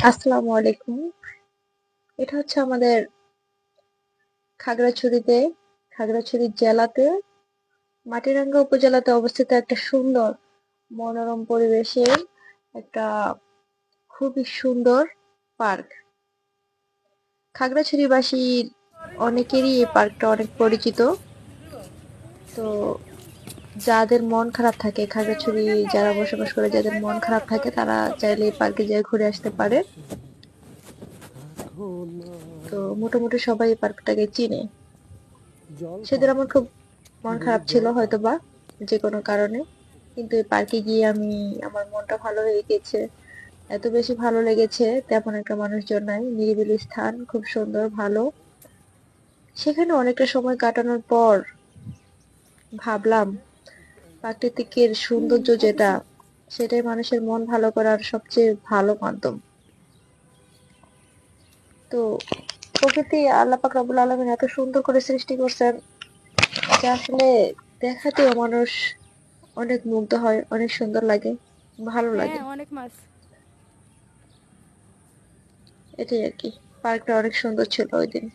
আসসালামু আলাইকুম। এটা হচ্ছে আমাদের খাগড়াছড়িতে, খাগড়াছড়ি জেলাতে মাটিরাঙ্গা উপজেলাতে অবস্থিত একটা সুন্দর মনোরম পরিবেশের একটা খুবই সুন্দর পার্ক। খাগড়াছড়িবাসীর অনেকেরই এই পার্কটা অনেক পরিচিত। তো যাদের মন খারাপ থাকে, খাগড়াছড়ি যারা বসবাস করে যাদের মন খারাপ থাকে তারা চাইলে এই পার্কে যেয়ে ঘুরে আসতে পারে। তো মোটামুটি সবাই এই পার্কটাকে চিনে। সেদিন আমার খুব মন খারাপ ছিল হয়তোবা যে কোনো কারণে, কিন্তু এই পার্কে গিয়ে আমার মনটা ভালো হয়ে গেছে। এত বেশি ভালো লেগেছে, তেমন একটা মানুষজন নাই, নিরিবিলি স্থান, খুব সুন্দর ভালো। সেখানে অনেকটা সময় কাটানোর পর ভাবলাম প্রাকৃতিকের সৌন্দর্য যেটা, সেটাই মানুষের মন ভালো করার সবচেয়ে ভালো মাধ্যম। তো প্রকৃতি আল্লাহ পাক রব্বুল আলামিন এত সুন্দর করে সৃষ্টি করছেন যে আসলে দেখাতেও মানুষ অনেক মুগ্ধ হয়, অনেক সুন্দর লাগে, ভালো হ্যাঁ, লাগে। অনেক মাছ। এটাই আর কি। পার্কটা অনেক সুন্দর ছিল ওই দিন।